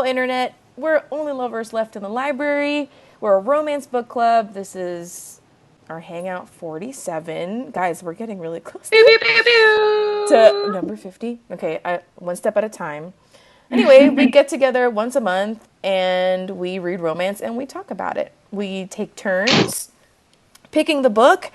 Hello, Internet. We're Only Lovers Left in the Library. We're a romance book club. This is our Hangout 47. Guys, we're getting really close to number 50. Okay, one step at a time. Anyway, we get together once a month, and we read romance, and we talk about it. We take turns picking the book.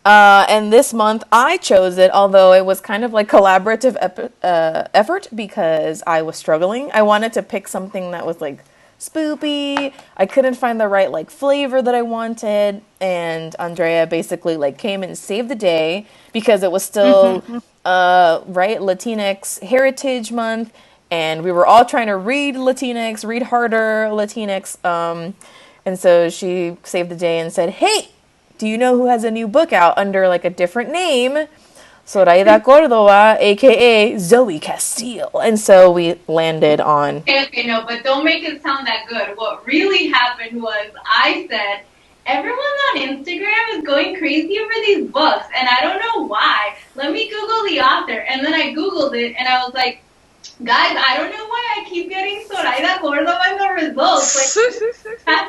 And this month I chose it, although it was kind of like collaborative effort because I was struggling. I wanted to pick something that was like spoopy. I couldn't find the right like flavor that I wanted, and Andrea basically like came and saved the day because it was still right Latinx Heritage Month, and we were all trying to read Latinx, read harder Latinx. And so she saved the day and said, "Hey, do you know who has a new book out under like a different name? Zoraida Cordova, aka Zoey Castile." And so we landed on. Okay, no, but don't make it sound that good. What really happened was I said, everyone on Instagram is going crazy over these books, and I don't know why. Let me Google the author. And then I Googled it, and I was like, guys, I don't know why I keep getting Zoraida Cordova in the results. Like,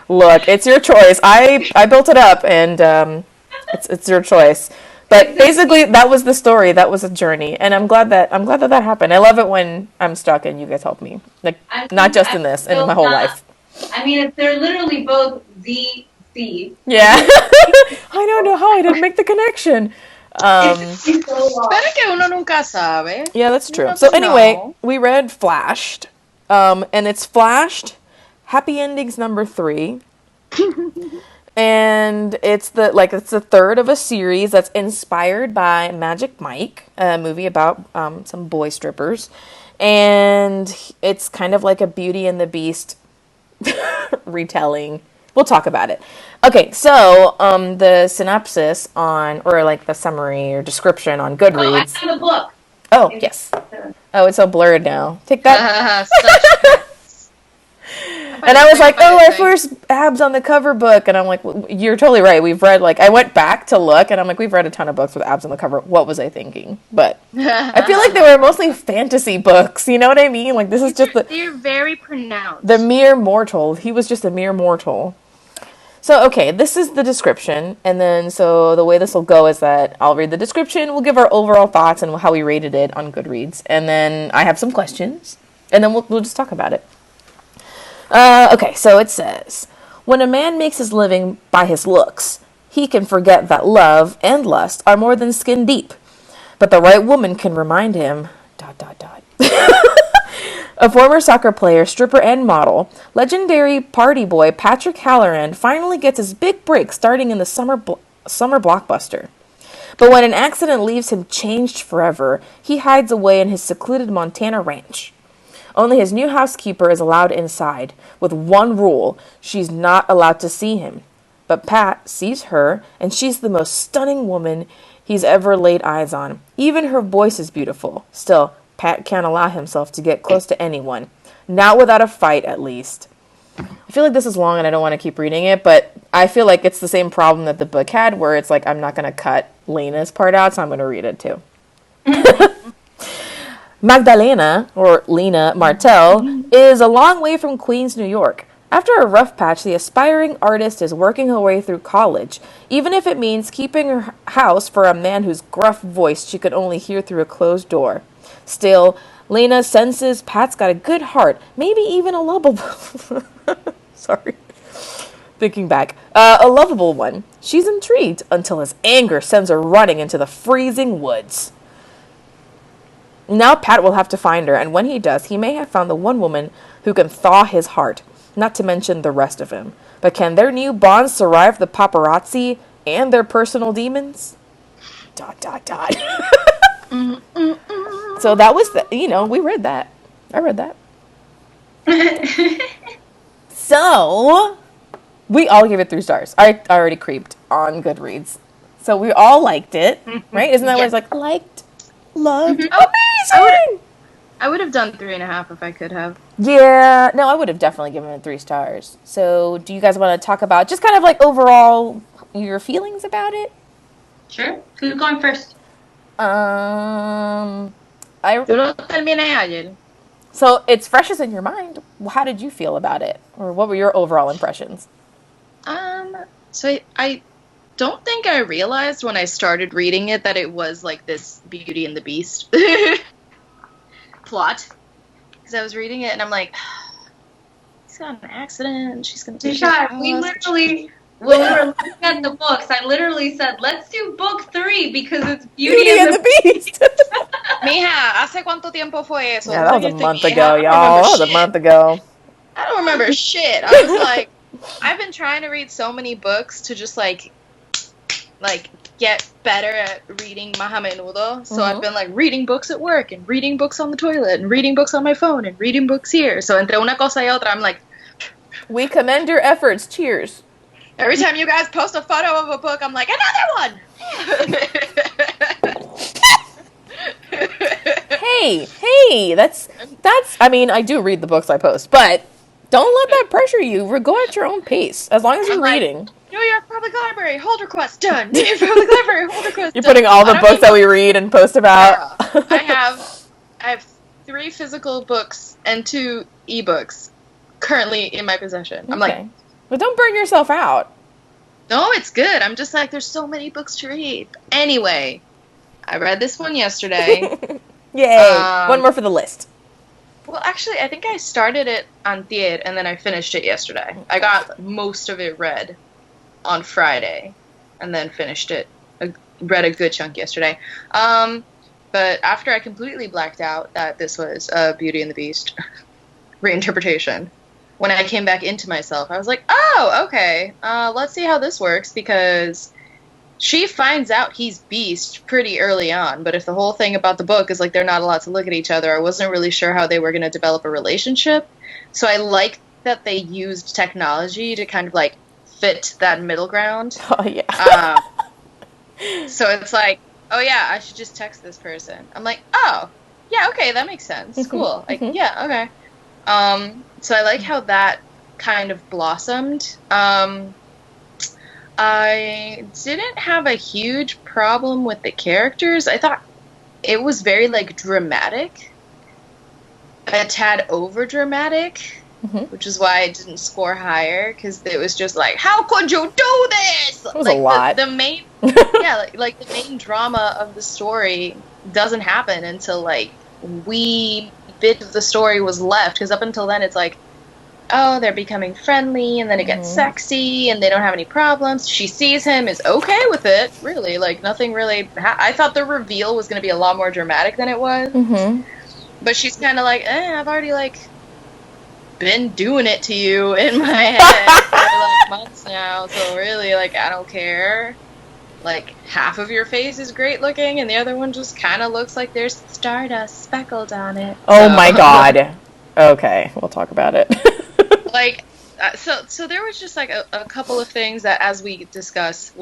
look, it's your choice. I built it up, and it's your choice. But basically, that was the story. That was a journey, and I'm glad that happened. I love it when I'm stuck and you guys help me. Like, not just in this, in my whole life. I mean, they're literally both Z. Yeah. I don't know how I didn't make the connection. Pero que uno nunca sabe. Yeah, that's true. So anyway, we read Flashed, and it's Flashed Happy Endings number 3. And it's the third of a series that's inspired by Magic Mike, a movie about some boy strippers. And it's kind of like a Beauty and the Beast retelling. We'll talk about it. Okay, so the synopsis or like the summary or description on Goodreads. Oh, I have the book. Oh, yes. Oh, it's so blurred now. Take that. And I was like, our first abs on the cover book. And I'm like, you're totally right. We've read, like, I went back to look, and I'm like, we've read a ton of books with abs on the cover. What was I thinking? But I feel like they were mostly fantasy books. You know what I mean? Like, this is just they're very pronounced. The mere mortal. He was just a mere mortal. So, okay, this is the description. And then, so the way this will go is that I'll read the description. We'll give our overall thoughts and how we rated it on Goodreads. And then I have some questions. And then we'll just talk about it. Okay, so it says, when a man makes his living by his looks, he can forget that love and lust are more than skin deep. But the right woman can remind him, ... A former soccer player, stripper, and model, legendary party boy Patrick Halloran finally gets his big break starting in the summer blockbuster. But when an accident leaves him changed forever, he hides away in his secluded Montana ranch. Only his new housekeeper is allowed inside, with one rule: she's not allowed to see him. But Pat sees her, and she's the most stunning woman he's ever laid eyes on. Even her voice is beautiful. Still, Pat can't allow himself to get close to anyone. Not without a fight, at least. I feel like this is long and I don't want to keep reading it, but I feel like it's the same problem that the book had, where it's like, I'm not going to cut Lena's part out, so I'm going to read it too. Magdalena, or Lena Martell, is a long way from Queens, New York. After a rough patch, the aspiring artist is working her way through college, even if it means keeping her house for a man whose gruff voice she could only hear through a closed door. Still, Lena senses Pat's got a good heart, maybe even a lovable... Sorry. Thinking back. A lovable one. She's intrigued until his anger sends her running into the freezing woods. Now Pat will have to find her, and when he does, he may have found the one woman who can thaw his heart, not to mention the rest of him. But can their new bond survive the paparazzi and their personal demons? ... So that was we read that. I read that. So, we all gave it 3 stars. I already creeped on Goodreads. So we all liked it, right? Isn't that what it's like? Liked, loved, amazing! I would have done 3.5 if I could have. Yeah, no, I would have definitely given it 3 stars. So, do you guys want to talk about just kind of like overall your feelings about it? Sure. Who's going first? Tú lo terminé ayer. So it's fresh as in your mind. How did you feel about it? Or what were your overall impressions? So I don't think I realized when I started reading it that it was like this Beauty and the Beast plot. Because I was reading it and I'm like, he's got an accident. She's going to take Nisha, we literally, when we were looking at the books, I literally said, let's do book 3 because it's Beauty and the Beast. Mija, ¿hace cuánto tiempo fue eso? Yeah, that was a month ago, y'all. That was a month ago. I don't remember shit. I was like, I've been trying to read so many books to just like get better at reading más a menudo. So I've been like reading books at work and reading books on the toilet and reading books on my phone and reading books here. So entre una cosa y otra, I'm like, we commend your efforts. Cheers. Every time you guys post a photo of a book, I'm like, another one. Hey, that's. I mean, I do read the books I post, but don't let that pressure you. Go at your own pace, as long as you're reading. New York Public Library, hold request done. New York Public Library, hold request. You're putting all the books that we read and post about. I have 3 physical books and 2 ebooks currently in my possession. I'm like, but don't burn yourself out. No, it's good. I'm just like, there's so many books to read. Anyway, I read this one yesterday. Yay! One more for the list. Well, actually, I think I started it antier, and then I finished it yesterday. I got most of it read on Friday, and then finished it. Read a good chunk yesterday. But after I completely blacked out that this was Beauty and the Beast reinterpretation, when I came back into myself, I was like, oh, okay, let's see how this works, because she finds out he's Beast pretty early on, but if the whole thing about the book is like they're not allowed to look at each other, I wasn't really sure how they were going to develop a relationship. So I like that they used technology to kind of like fit that middle ground. Oh, yeah. So it's like, oh, yeah, I should just text this person. I'm like, oh, yeah, okay, that makes sense. Cool. Like, yeah, okay. So I like how that kind of blossomed. I didn't have a huge problem with the characters. I thought it was very, like, dramatic. A tad over-dramatic, which is why I didn't score higher, because it was just like, how could you do this? It was a lot. The main, yeah, like, the main drama of the story doesn't happen until, like, wee bit of the story was left, because up until then it's like, oh, they're becoming friendly, and then it gets sexy, and they don't have any problems. She sees him, is okay with it, really. Like, nothing really... I thought the reveal was going to be a lot more dramatic than it was. But she's kind of like, I've already, like, been doing it to you in my head for, like, months now, so really, like, I don't care. Like, half of your face is great looking, and the other one just kind of looks like there's stardust speckled on it. Oh, my God. Okay, we'll talk about it. Like, so there was just like a couple of things that, as we discuss,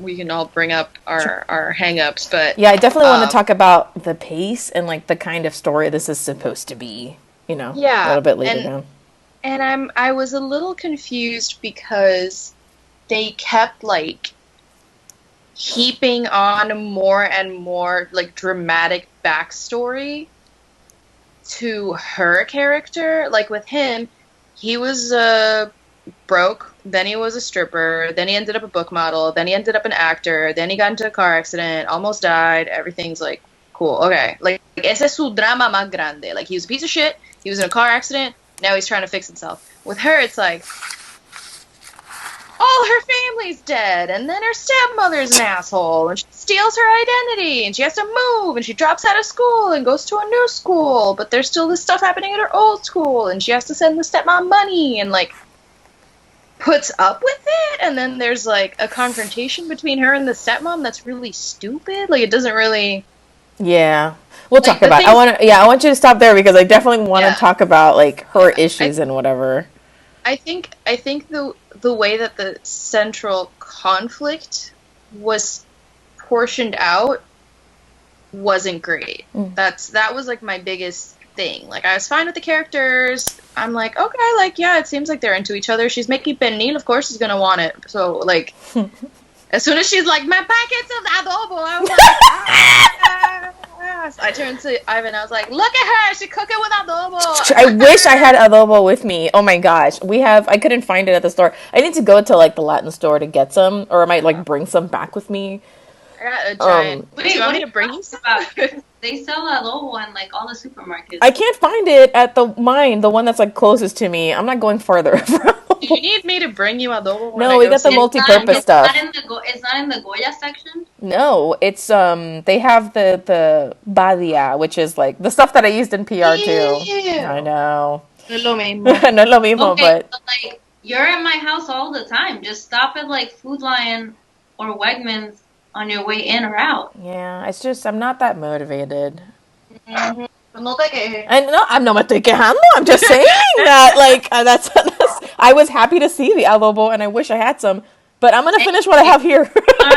we can all bring up our hang-ups, but yeah, I definitely want to talk about the pace and like the kind of story this is supposed to be, a little bit later down. And I was a little confused because they kept like heaping on more and more like dramatic backstory to her character. Like with him, he was broke, then he was a stripper, then he ended up a book model, then he ended up an actor, then he got into a car accident, almost died, everything's like, cool, okay. Like, ese es su drama más grande. Like, he was a piece of shit, he was in a car accident, now he's trying to fix himself. With her, it's like, all her family's dead, and then her stepmother's an asshole, and she steals her identity, and she has to move, and she drops out of school and goes to a new school, but there's still this stuff happening at her old school, and she has to send the stepmom money, and, like, puts up with it, and then there's, like, a confrontation between her and the stepmom that's really stupid. Like, it doesn't really... Yeah. We'll talk about it. I want you to stop there, because I definitely want to talk about, like, her issues and whatever. I think the way that the central conflict was portioned out wasn't great. That was like my biggest thing. Like, I was fine with the characters. I'm like, okay, like, yeah, it seems like they're into each other. She's making pernil, of course she's gonna want it. So, like, as soon as she's like, my packets of adobo, I was like, sauce. I turned to Ivan. I was like, look at her. She cook it with adobo. I wish I had adobo with me. Oh my gosh. I couldn't find it at the store. I need to go to like the Latin store to get some, or I might like bring some back with me. I got a giant. Wait, do you want me what to bring you some? about? They sell adobo in like all the supermarkets. I can't find it at the one that's like closest to me. I'm not going farther. Do you need me to bring you adobo? When No, I we go got the see you? multi-purpose stuff. It's not in the Goya section. No, it's they have the badia, which is like the stuff that I used in PR too. Ew. I know. No es lo mismo. No es lo mismo, Okay, but like you're at my house all the time. Just stop at like Food Lion or Wegmans on your way in or out. yeah, it's just I'm not that motivated. No te quejes. And no, I'm not me estoy quejando. I'm just saying that like that's I was happy to see the adobo and I wish I had some, but I'm gonna finish what I have here.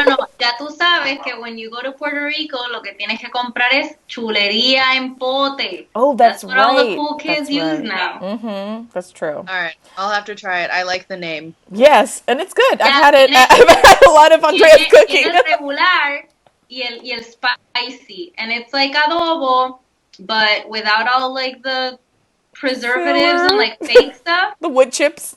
No. Ya tú sabes que when you go to Puerto Rico, lo que tienes que comprar es chulería en pote. Oh, that's what all the right. cool kids That's use right. now. Mm-hmm. That's true. All right, I'll have to try it. I like the name. Yes, and it's good. I've Yeah, had it. tiene- I've had a lot of Andrea's Tiene cooking. el regular y el spicy, and it's like adobo, but without all like the preservatives and like fake stuff. The wood chips.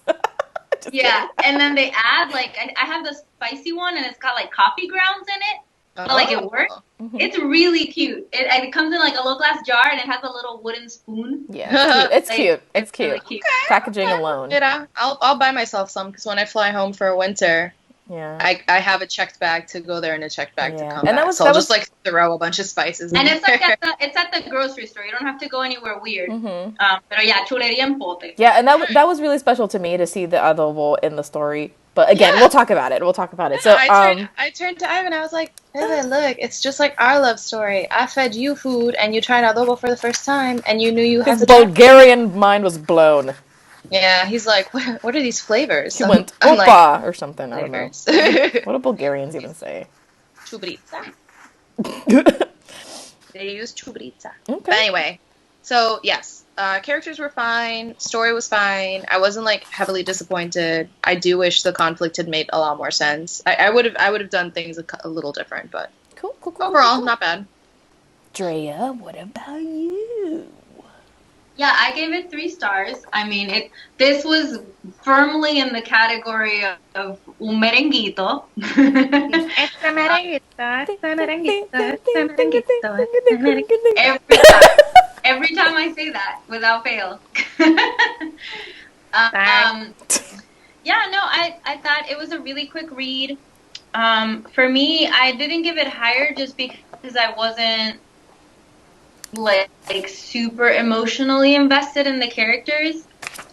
Just Yeah, kidding. and then they add like I have the spicy one, and it's got like coffee grounds in it. But like it works. Mhm. It's really cute. It comes in like a little glass jar, and it has a little wooden spoon. Yeah, it's Like, cute. It's cute. Really cute. Packaging alone. Yeah, I'll buy myself some because when I fly home for winter, Yeah. I have a checked bag to go there and a checked bag to Yeah. come And back. that was- so I'll that just like throw a bunch of spices in And there. it's like it's at the grocery store. You don't have to go anywhere weird. Mhm. Pero yeah, chulería en pote. Yeah, and that was really special to me to see the adobo in the story. But again, Yeah. we'll talk about it. So I turned to Ivan. I was like, Ivan, look, it's just like our love story. I fed you food, and you tried adobo for the first time, and you knew you had his to try. Bulgarian mind was blown. Yeah, he's like, what are these flavors? He went I'm like, opa or something. I don't know. flavors. What do Bulgarians even say? Chubrica. They use chubrica. Okay. But anyway, so yes, characters were fine, story was fine. I wasn't like heavily disappointed. I do wish the conflict had made a lot more sense. I would have done things a little different, but Cool. overall, not bad. Drea, what about you? Yeah, I gave it 3 stars. I mean, this was firmly in the category of un merenguito. Every time I say that, without fail. Yeah, no, I thought it was a really quick read. For me, I didn't give it higher just because I wasn't like super emotionally invested in the characters.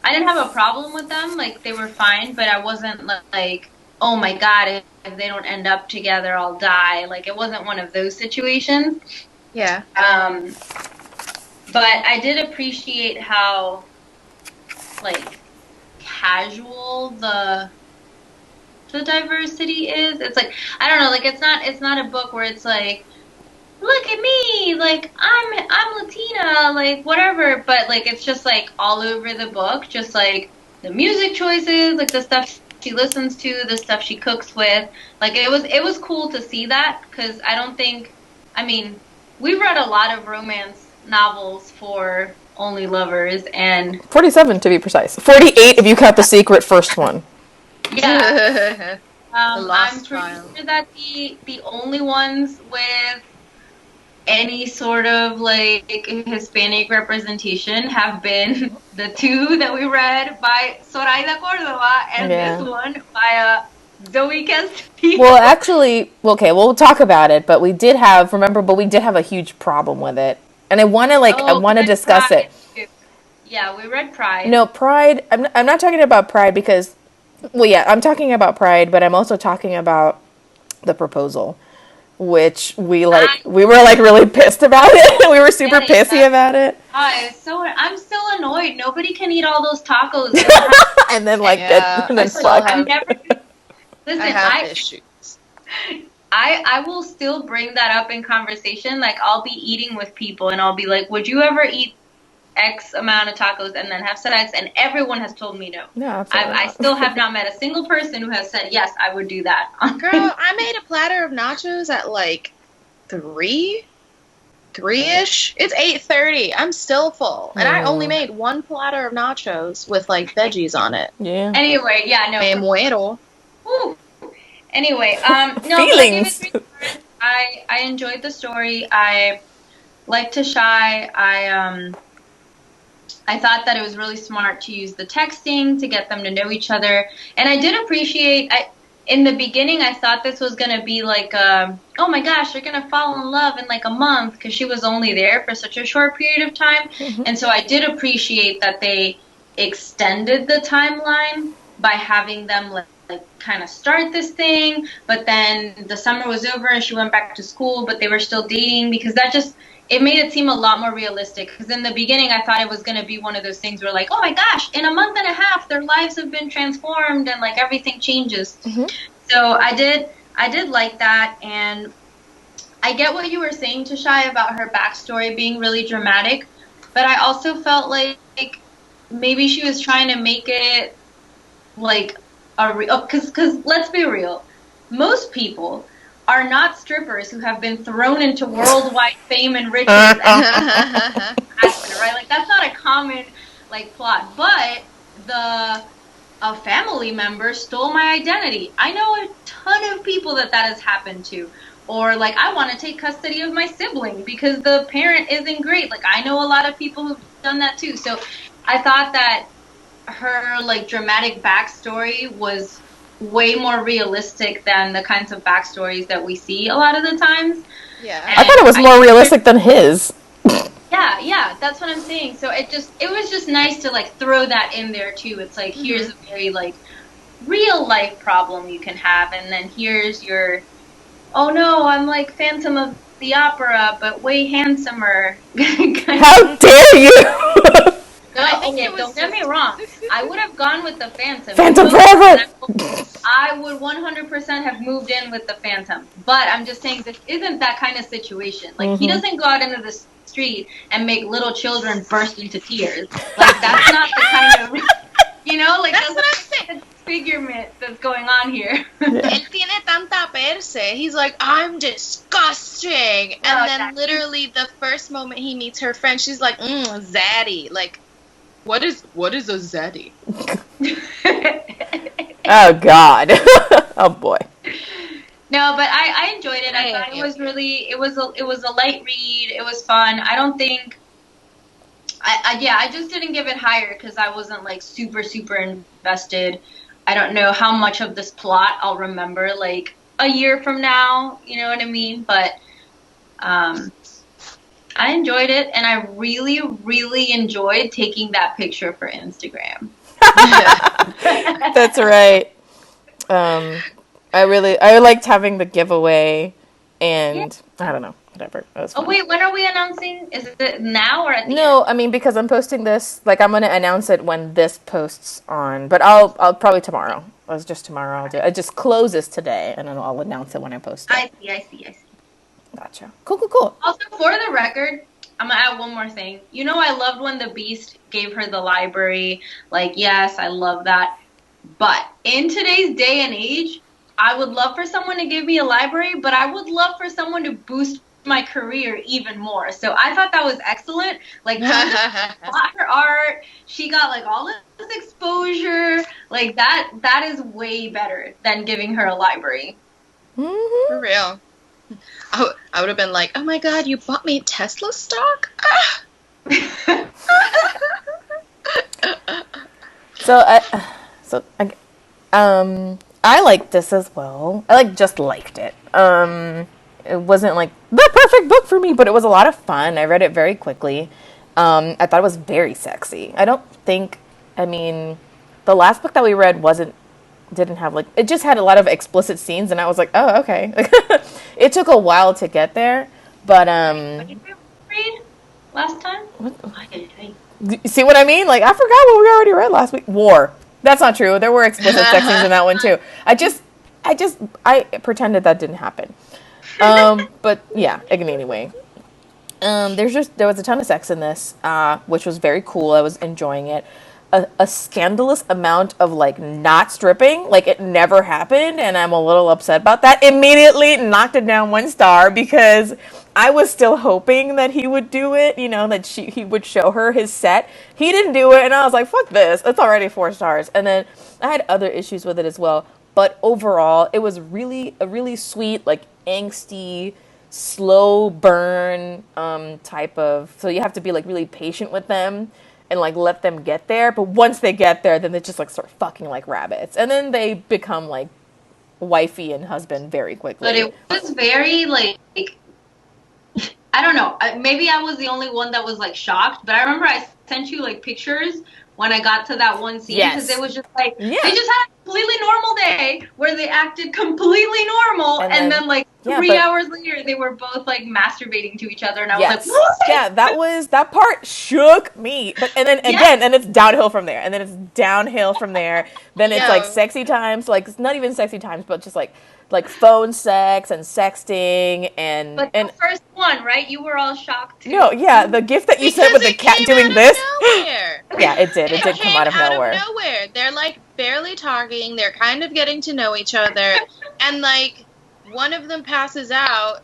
I didn't have a problem with them, like they were fine, but I wasn't like, oh my god, if they don't end up together, I'll die. Like it wasn't one of those situations. Yeah. But I did appreciate how like casual the diversity is. It's like, I don't know, like it's not a book where it's like, look at me, like I'm Latina, like whatever, but like it's just like all over the book, just like the music choices, like the stuff she listens to, the stuff she cooks with. Like it was cool to see that, because I mean, we've read a lot of romance novels for only lovers, and 47 to be precise. 48 if you count the secret first one. yeah. The Lost I'm pretty Child. sure that the only ones with any sort of like Hispanic representation have been the 2 that we read by Zoraida Cordova and this one by Zoey Castile. Well, actually, okay, we'll talk about it, but we did have a huge problem with it. And I want to discuss it. Yeah, we read Pride. No, Pride, I'm not talking about Pride because, well, yeah, I'm talking about Pride, but I'm also talking about the proposal, which we were like really pissed about it. We were super pissy about it. I'm still annoyed. Nobody can eat all those tacos. And then like, Yeah, and then I still fuck. have- Listen, I have issues. I will still bring that up in conversation. Like, I'll be eating with people, and I'll be like, would you ever eat X amount of tacos and then have sex? And everyone has told me no. No, absolutely I not. still have not met a single person who has said, yes, I would do that. Girl, I made a platter of nachos at like 3. 3-ish. It's 8:30. I'm still full. And I only made one platter of nachos with, like, veggies on it. Yeah. Anyway, yeah, no. Me muero. Woo. Anyway, no, Feelings. but I enjoyed the story. I like to shy. I thought that it was really smart to use the texting to get them to know each other. And I did appreciate, in the beginning, I thought this was going to be like, oh my gosh, they're going to fall in love in like a month because she was only there for such a short period of time. Mm-hmm. And so I did appreciate that they extended the timeline by having them like kind of start this thing. But then the summer was over and she went back to school, but they were still dating, because that just, it made it seem a lot more realistic. Because in the beginning, I thought it was going to be one of those things where, like, oh my gosh, in a month and a half, their lives have been transformed and like everything changes. Mm-hmm. So I did like that, and I get what you were saying, Tashai, about her backstory being really dramatic. But I also felt like maybe she was trying to make it like because let's be real, most people are not strippers who have been thrown into worldwide fame and riches. Right? Like, that's not a common like plot. But a family member stole my identity. I know a ton of people that has happened to. Or like, I want to take custody of my sibling because the parent isn't great. Like, I know a lot of people who've done that too. So I thought that her like dramatic backstory was way more realistic than the kinds of backstories that we see a lot of the times. Yeah. I thought it was more realistic than his. Yeah, that's what I'm saying. So it was just nice to like throw that in there too. It's like, here's a very like real life problem you can have, and then here's your, oh no, I'm like Phantom of the Opera, but way handsomer. How dare you! No, don't get me wrong. I would have gone with the Phantom. Phantom forever! I would 100% have moved in with the Phantom. But I'm just saying, this isn't that kind of situation. Like, he doesn't go out into the street and make little children burst into tears. Like, that's not the kind of, like, that's what I'm saying. Disfigurement that's going on here. Él tiene tanta perse. He's like, I'm disgusting. And then literally the first moment he meets her friend, she's like, zaddy. Like, what is a zaddy? Oh God. Oh boy. No, but I enjoyed it. I thought it was really, it was a light read. It was fun. I don't think, I just didn't give it higher because I wasn't like super, super invested. I don't know how much of this plot I'll remember like a year from now, you know what I mean? But I enjoyed it, and I really, really enjoyed taking that picture for Instagram. That's right. I liked having the giveaway, and I don't know, whatever. Oh wait, when are we announcing? Is it now or at the end? No, I mean, because I'm posting this, like, I'm going to announce it when this posts on, but I'll probably tomorrow. It was just tomorrow. I'll do it. It just closes today, and then I'll announce it when I post it. I see. Gotcha. Cool. Also, for the record, I'm going to add one more thing. I loved when the Beast gave her the library. Like, yes, I love that. But in today's day and age, I would love for someone to give me a library, but I would love for someone to boost my career even more. So I thought that was excellent. Like, her art, she got like all this exposure. Like, that is way better than giving her a library. Mm-hmm. For real. I would have been like, oh my God, you bought me Tesla stock? I liked this as well. I just liked it. It wasn't like the perfect book for me, but it was a lot of fun. I read it very quickly. I thought it was very sexy. The last book that we read didn't have it just had a lot of explicit scenes, and I was like, oh, okay. It took a while to get there, but What did we read last time? See what I mean? Like, I forgot what we already read last week. War. That's not true. There were explicit sex scenes in that one too. I pretended that didn't happen. But yeah, anyway. There was a ton of sex in this, which was very cool. I was enjoying it. a scandalous amount of like not stripping. Like it never happened, and I'm a little upset about that. Immediately knocked it down 1 star because I was still hoping that he would do it, you know, that he would show her his set. He didn't do it, and I was like, fuck this. It's already 4 stars. And then I had other issues with it as well. But overall, it was really a really sweet, like angsty, slow burn type of. So you have to be like really patient with them and like let them get there. But once they get there, then they just like start fucking like rabbits, and then they become like wifey and husband very quickly. But it was very like I don't know. Maybe I was the only one that was like shocked. But I remember I sent you like pictures when I got to that one scene because it was just like they just had a completely normal day where they acted completely normal, and then like 3 hours later they were both like masturbating to each other, and I was like, what? Yeah, that part shook me. But and then again, and it's downhill from there, and then it's downhill from there. Then it's like sexy times, like not even sexy times, but just like phone sex and sexting and the first one, right? You were all shocked too. No, yeah, the gift that you sent with the cat doing this. Yeah, it did. It did come out of nowhere. They're like barely talking. They're kind of getting to know each other, and like one of them passes out,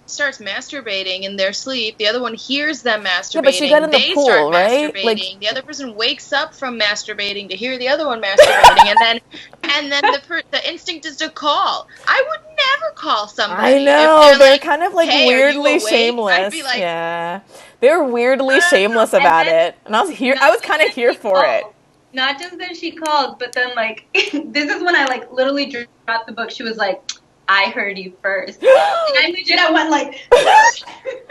starts masturbating in their sleep. The other one hears them masturbating. Yeah, but she got in the pool, right? Like the other person wakes up from masturbating to hear the other one masturbating, and then the instinct is to call. I would never call somebody. I know they're like, kind of like hey, weirdly shameless. I'd be like, yeah, they're weirdly shameless about it, and I was kind of here for it. Not just that she called, but then like this is when I like literally dropped the book. She was like, I heard you first. And I went like,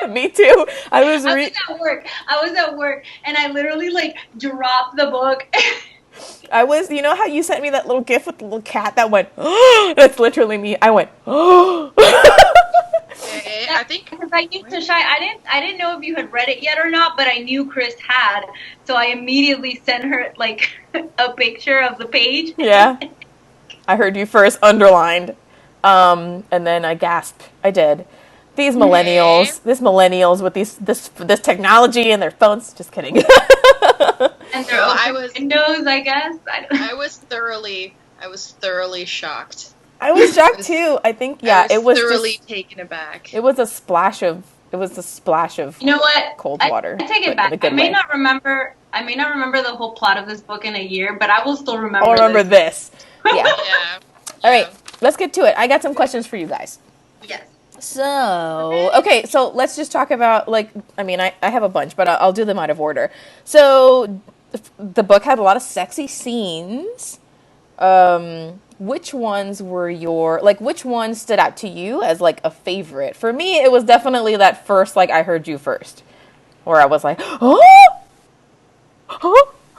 me too. I was at work, and I literally like dropped the book. You know how you sent me that little gif with the little cat that went, oh, that's literally me. I went, oh. I think because I used to I didn't know if you had read it yet or not, but I knew Chris had, so I immediately sent her like a picture of the page. Yeah, I heard you first, underlined, and then I gasped. I did. These millennials, with this technology and their phones. Just kidding. And their windows, I guess. I was thoroughly shocked. I was shocked too. I think it was thoroughly taken aback. It was a splash of you know what? Cold water. I take it back. I may not remember the whole plot of this book in a year, but I will still remember. I'll remember this. Yeah. Yeah. All right, let's get to it. I got some questions for you guys. Yes. So, okay, so let's just talk about I have a bunch, but I'll do them out of order. So, the book had a lot of sexy scenes. Which ones were which one stood out to you as like a favorite? For me, it was definitely that first, like, I heard you first, where I was like, oh,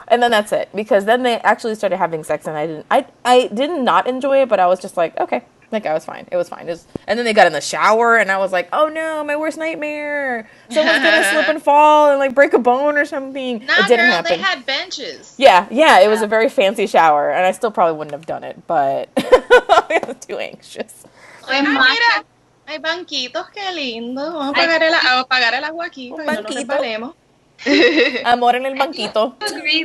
and then that's it, because then they actually started having sex, and I did not enjoy it, but I was just like, okay, like I was fine. It was fine. And then they got in the shower, and I was like, oh no, my worst nightmare. Someone's gonna slip and fall and like break a bone or something. Nah, it didn't girl, happen. They had benches. Yeah, it was a very fancy shower, and I still probably wouldn't have done it, but I was too anxious. Mira, hay banquitos, qué lindo. Vamos a apagar el agua aquí para que no nos resbalemos. Amor en el banquito. I agree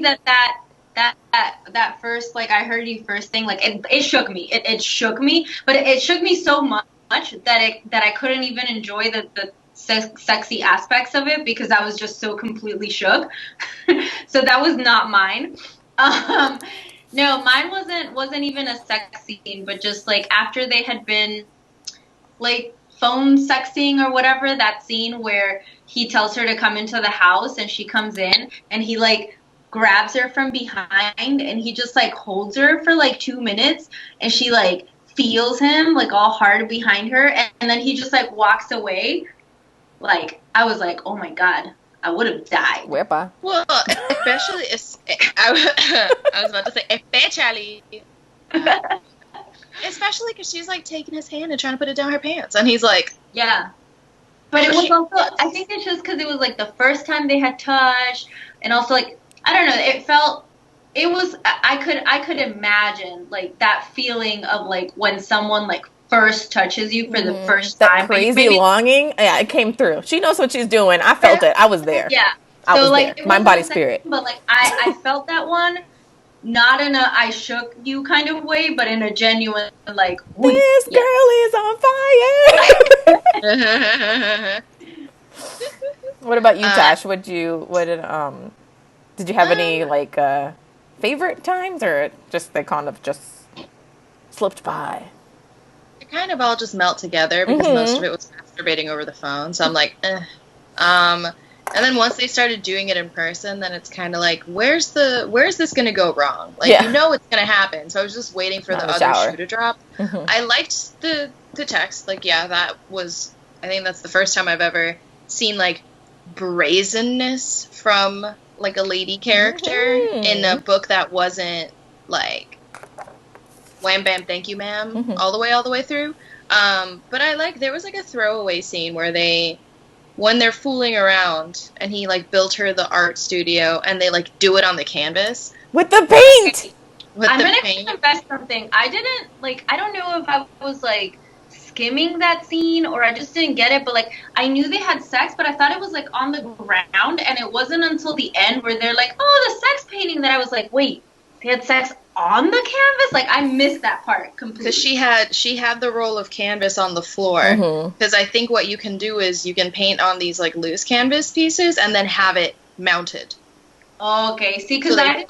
that first, like, I heard you first thing, like, it shook me. It shook me, but it shook me so much that I couldn't even enjoy the sexy aspects of it because I was just so completely shook. So that was not mine. No, mine wasn't even a sex scene, but just like after they had been like phone sexing or whatever, that scene where he tells her to come into the house and she comes in and he like grabs her from behind and he just like holds her for like 2 minutes and she like feels him like all hard behind her and then he just like walks away. Like, I was like, oh my God, I would have died. Wepa. Well, especially, I was about to say, especially because she's like taking his hand and trying to put it down her pants. And he's like, yeah. But it was also, I think it's just because it was like the first time they had touched. And also like, I don't know, I could imagine like that feeling of like when someone like first touches you for the first time. That crazy longing. Yeah, it came through. She knows what she's doing. I felt it. I was there. Yeah. I was like, there. it Mind, wasn't body, the same, spirit. but like I felt that one not in a I shook you kind of way, but in a genuine like, we, This yeah. girl is on fire. What about you, Tash? Did you have any like favorite times, or just they kind of just slipped by? It kind of all just melt together because most of it was masturbating over the phone. So I'm like, eh. And then once they started doing it in person, then it's kind of like, where's this going to go wrong? Like, Yeah. you know it's going to happen. So I was just waiting for Not in the the other shower. shoe to drop. I liked the text. Like, yeah, I think that's the first time I've ever seen, like, brazenness from, like, a lady character in a book that wasn't, like, wham, bam, thank you, ma'am, all the way through. But there was, like, a throwaway scene where when they're fooling around and he like built her the art studio and they like do it on the canvas with the paint. I'm gonna confess something. I don't know if I was like skimming that scene or I just didn't get it, but like I knew they had sex, but I thought it was like on the ground, and it wasn't until the end where they're like, oh, the sex painting, that I was like, wait, they had sex on the canvas? Like, I missed that part completely. Because she had the roll of canvas on the floor. Because I think what you can do is you can paint on these like loose canvas pieces and then have it mounted. Okay, see, because I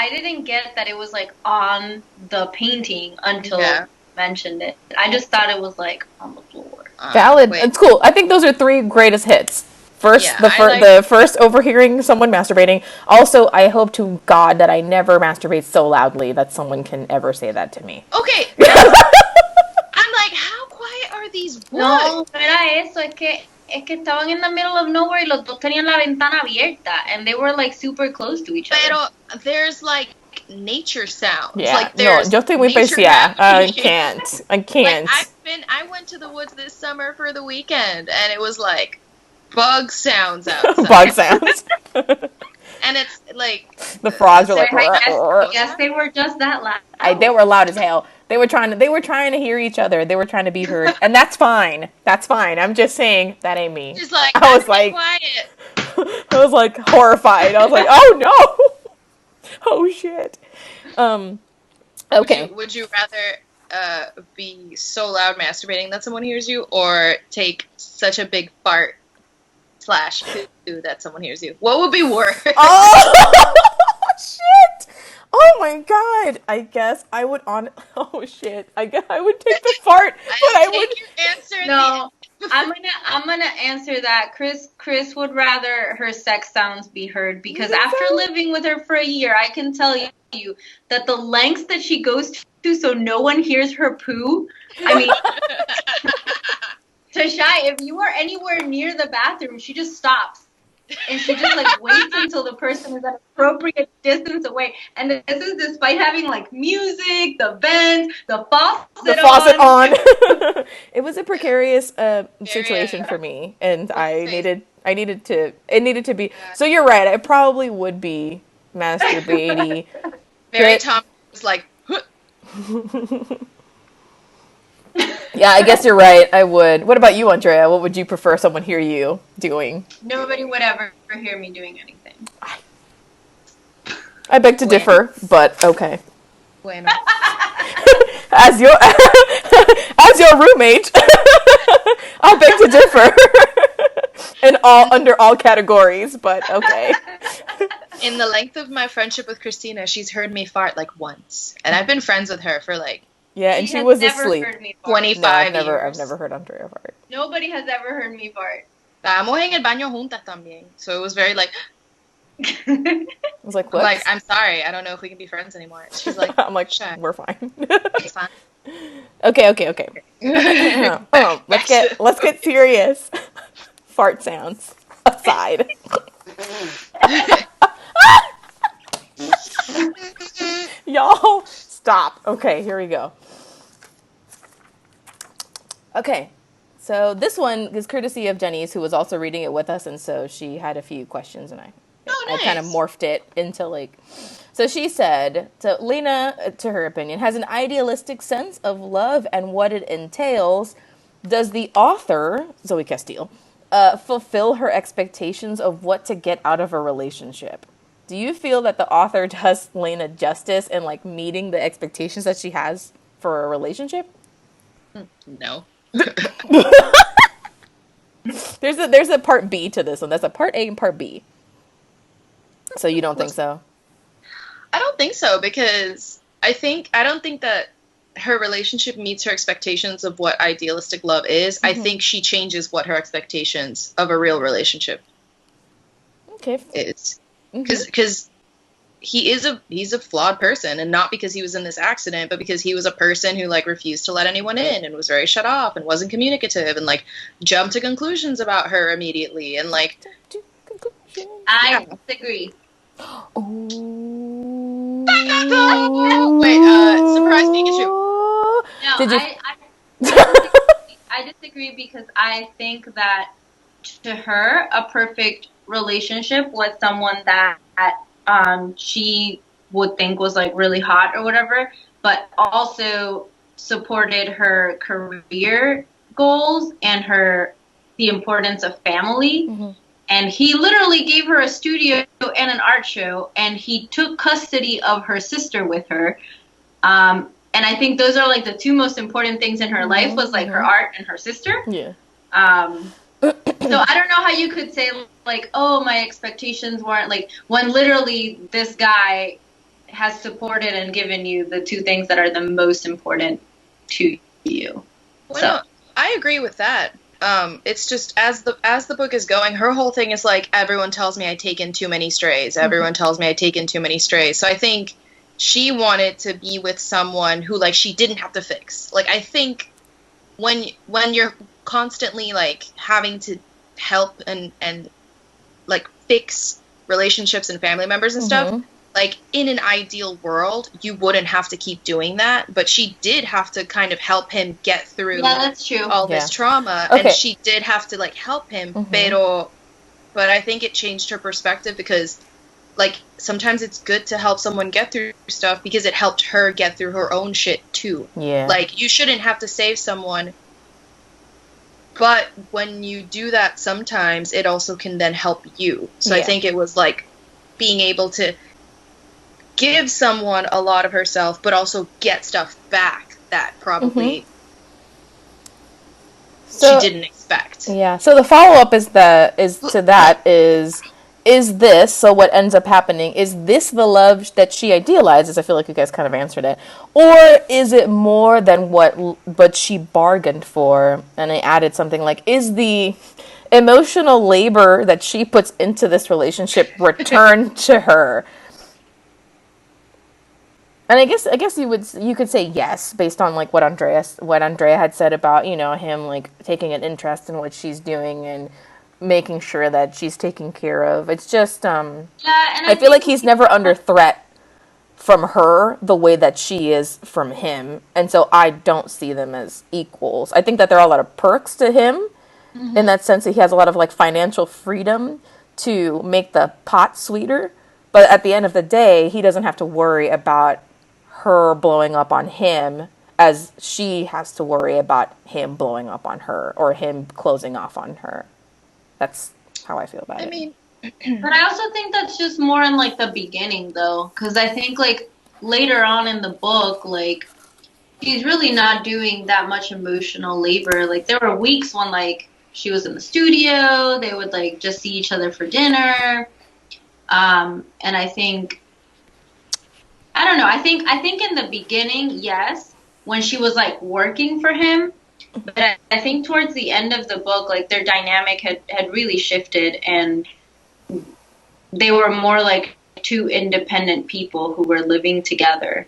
didn't get that it was like on the painting until you mentioned it. I just thought it was like on the floor. Valid. It's cool. I think those are 3 greatest hits. First, the first overhearing someone masturbating. Also, I hope to God that I never masturbate so loudly that someone can ever say that to me. Okay. I'm like, how quiet are these woods? No, era eso. Es que estaban in the middle of nowhere y los dos tenían la ventana abierta, and they were like super close to each other. Pero there's like nature sounds. Yeah, like, there's yo estoy muy pesada. I can't. Like, I went to the woods this summer for the weekend, and it was like bug sounds outside. Bug sounds. And it's like the frogs are like. I guess they were just that loud. They were loud as hell. They were trying to hear each other. They were trying to be heard, and that's fine. That's fine. I'm just saying that ain't me. Just like, I was like, quiet. I was like horrified. I was like, oh no, oh shit. Okay. Would you rather be so loud masturbating that someone hears you, or take such a big fart / poo that someone hears you? What would be worse? Oh shit! Oh my god! I guess I would oh shit! I guess I would take the fart, but I would. Your answer. No, I'm gonna answer that. Chris would rather her sex sounds be heard, because after living with her for a year, I can tell you that the lengths that she goes to so no one hears her poo. I mean, Tashai, if you are anywhere near the bathroom, she just stops. And she just like waits until the person is at an appropriate distance away. And this is despite having like music, the vent, the faucet on. It was a precarious situation for me, and it needed to be. So you're right. I probably would be masturbating. Very Tom was like. Yeah, I guess you're right. I would. What about you, Andrea? What would you prefer someone hear you doing? Nobody would ever hear me doing anything. I beg to differ, but okay. Bueno. As your roommate, I beg to differ. Under all categories, but okay. In the length of my friendship with Christina, she's heard me fart like once, and I've been friends with her for like. Yeah, and she was asleep. 25 years. I've never heard Andrea fart. Nobody has ever heard me fart. Estábamos en el baño juntas también, so it was very like. I was like, what? Like, I'm sorry, I don't know if we can be friends anymore. She's like, I'm like, Shut. We're fine. It's fine. Okay. Let's get serious. Fart sounds aside. Y'all, stop. Okay, here we go. Okay, so this one is courtesy of Jenny's, who was also reading it with us, and so she had a few questions, and nice. I kind of morphed it into like. So she said, so Lena, to her opinion, has an idealistic sense of love and what it entails. Does the author, Zoey Castile, fulfill her expectations of what to get out of a relationship. Do you feel that the author does Lena justice in like meeting the expectations that she has for a relationship? No. There's a part B to this one. There's a part A and part B. So you don't think so? I don't think so, because I don't think that her relationship meets her expectations of what idealistic love is. I think she changes what her expectations of a real relationship is. Because he's a flawed person, and not because he was in this accident, but because he was a person who like refused to let anyone in and was very shut off and wasn't communicative and like jumped to conclusions about her immediately and like. I disagree. Wait, surprise Pikachu. No, Did you? I disagree because I think that to her, a perfect relationship was someone that she would think was like really hot or whatever, but also supported her career goals and the importance of family. And he literally gave her a studio and an art show, and he took custody of her sister with her. And I think those are like the two most important things in her life was like her art and her sister. Yeah. So I don't know how you could say like, oh, my expectations weren't like, when literally this guy has supported and given you the two things that are the most important to you. Well, no, I agree with that. It's just as the book is going, her whole thing is like, everyone tells me I take in too many strays. Everyone tells me I take in too many strays. So I think she wanted to be with someone who like she didn't have to fix. Like I think when you're constantly like having to help and like fix relationships and family members and stuff, like in an ideal world you wouldn't have to keep doing that, but she did have to kind of help him get through that's true. all this trauma, and she did have to like help him, but I think it changed her perspective because like sometimes it's good to help someone get through stuff because it helped her get through her own shit too. Like you shouldn't have to save someone, but when you do that sometimes it also can then help you. So I think it was like being able to give someone a lot of herself but also get stuff back that probably she didn't expect. Yeah. So the follow-up is this, so what ends up happening, is this the love that she idealizes? I feel like you guys kind of answered it. Or is it more than what she bargained for? And I added something like, is the emotional labor that she puts into this relationship returned to her? And I guess you could say yes, based on like what Andrea had said about, you know, him like taking an interest in what she's doing and making sure that she's taken care of. It's just I feel like he's never under threat from her the way that she is from him, and so I don't see them as equals. I think that there are a lot of perks to him in that sense that he has a lot of like financial freedom to make the pot sweeter, but at the end of the day he doesn't have to worry about her blowing up on him as she has to worry about him blowing up on her or him closing off on her. That's how I feel about it. I mean, but I also think that's just more in like the beginning though, because I think like later on in the book, like she's really not doing that much emotional labor. Like there were weeks when like she was in the studio, they would like just see each other for dinner, and I think, I don't know, I think in the beginning, yes, when she was like working for him. But I think towards the end of the book, like their dynamic had really shifted, and they were more like two independent people who were living together.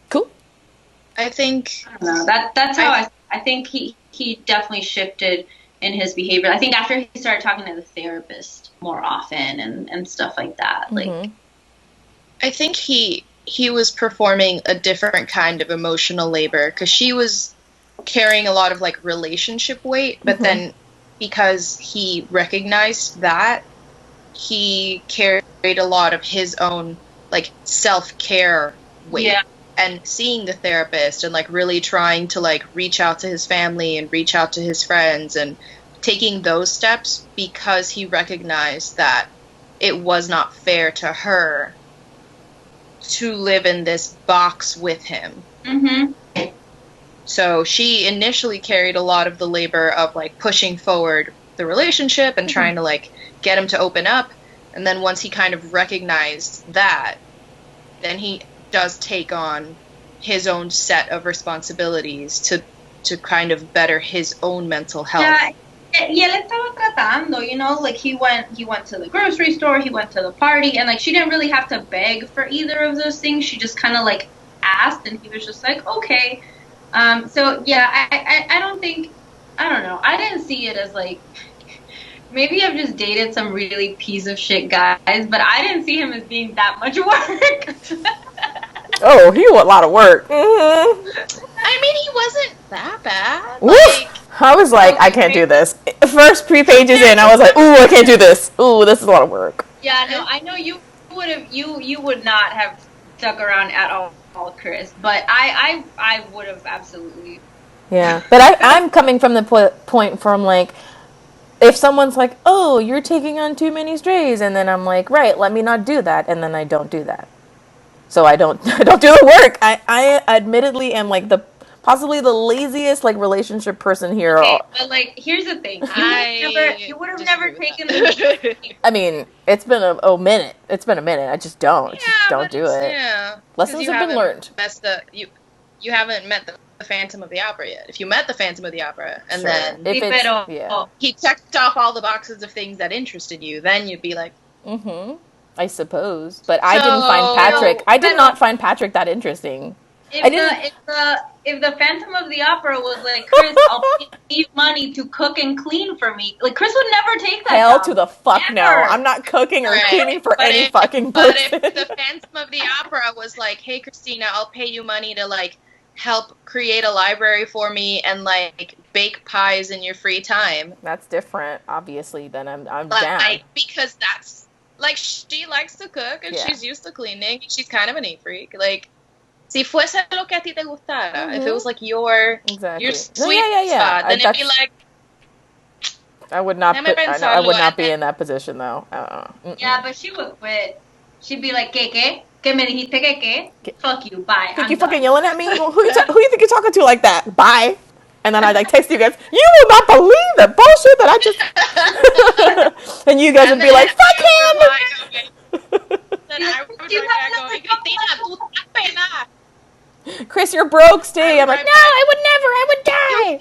Cool. I think I don't know. That's how I think he definitely shifted in his behavior. I think after he started talking to the therapist more often and stuff like that. Like I think he was performing a different kind of emotional labor because she was carrying a lot of like relationship weight, but then because he recognized that, he carried a lot of his own like self-care weight. and seeing the therapist and like really trying to like reach out to his family and reach out to his friends and taking those steps because he recognized that it was not fair to her to live in this box with him. Mm-hmm. So she initially carried a lot of the labor of like pushing forward the relationship and trying to like get him to open up. And then once he kind of recognized that, then he does take on his own set of responsibilities to kind of better his own mental health. Yeah. Y él estaba tratando, you know, like he went to the grocery store, he went to the party, and like she didn't really have to beg for either of those things. She just kind of like asked, and he was just like, okay. So yeah, I don't think, I don't know, I didn't see it as like, maybe I've just dated some really piece of shit guys, but I didn't see him as being that much work. Oh, he was a lot of work. Mm-hmm. I mean, he wasn't that bad. Like, I was like, I can't do this. First 3 pages in, I was like, ooh, I can't do this. Ooh, this is a lot of work. Yeah, no, I know you would not have stuck around at all, Chris, but I would have absolutely. Yeah, but I'm coming from the point from like, if someone's like, oh, you're taking on too many strays, and then I'm like, right, let me not do that, and then I don't do that. So I don't do the work. I admittedly am like possibly the laziest like relationship person here. Okay, but like here's the thing. You would have never taken the I mean, it's been a minute. It's been a minute. I just don't. Yeah, just don't do it. Yeah. Lessons have been learned. You haven't met the Phantom of the Opera yet. If you met the Phantom of the Opera and Sure. then he checked off all the boxes of things that interested you, then you'd be like, I suppose, but I didn't find Patrick. I did not find Patrick that interesting. If the Phantom of the Opera was like, Chris, I'll pay you money to cook and clean for me, like Chris would never take that. Hell job. to the fuck Never. no! I'm not cooking or cleaning for any fucking person. But if the Phantom of the Opera was like, hey Christina, I'll pay you money to like help create a library for me and like bake pies in your free time, that's different. Obviously, then I'm down. Like, because that's like she likes to cook and she's used to cleaning. She's kind of a neat freak. Like, si fuese lo que a ti te gustara, if it was like your sweet spot, then it'd be like. I would not. I would not be in that position though. Yeah, but she would quit. She'd be like, ¿Qué? ¿Qué me dijiste que? Fuck you, bye. Think you fucking yelling at me? Who you think you're talking to like that? Bye. And then I like text you guys. You will not believe the bullshit that I just. And you guys would be like, "Fuck him." Then I would reply going, Christina, Chris, you're broke. Stay. I'm like, no, I would never. I would die.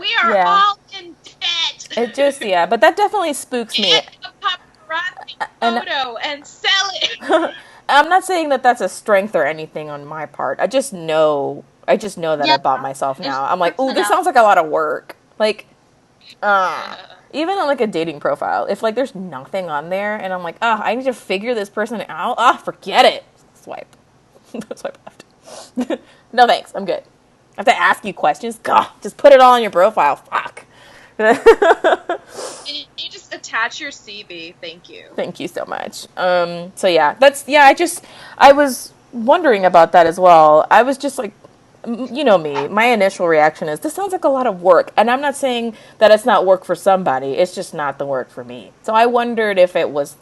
We are all in debt. It just but that definitely spooks me. Get a paparazzi photo and sell it. I'm not saying that that's a strength or anything on my part. I just know that I bought myself now. I'm like, ooh, this sounds like a lot of work. Like, even on like a dating profile, if like there's nothing on there and I'm like, I need to figure this person out. Forget it. Swipe. Swipe left. No thanks. I'm good. I have to ask you questions. God, just put it all on your profile. Fuck. You just attach your CV. Thank you. Thank you so much. So yeah, I was wondering about that as well. I was just like, you know me, my initial reaction is, this sounds like a lot of work. And I'm not saying that it's not work for somebody. It's just not the work for me. So I wondered if it was,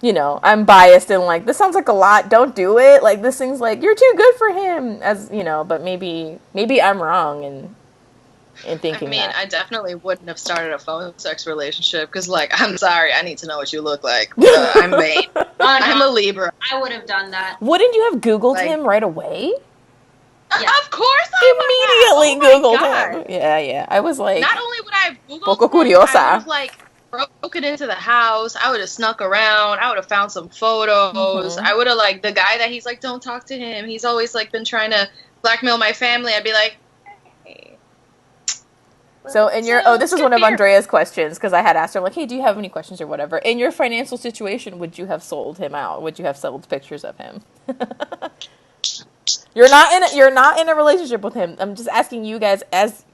I'm biased and like, this sounds like a lot. Don't do it. Like, this thing's like, you're too good for him, as but maybe I'm wrong in thinking that. I definitely wouldn't have started a phone sex relationship because, like, I'm sorry, I need to know what you look like. I'm vain. I'm a Libra. I would have done that. Wouldn't you have Googled him right away? Yeah. Of course I immediately Googled him. Yeah. I was like... Not only would I have Googled poco curiosa. I would have, like, broken into the house. I would have snuck around. I would have found some photos. I would have, like, the guy that he's like, don't talk to him. He's always, like, been trying to blackmail my family. I'd be like... So this is one of Andrea's questions, because I had asked her, like, hey, do you have any questions or whatever? In your financial situation, would you have sold him out? Would you have sold pictures of him? You're not in a relationship with him. I'm just asking you guys,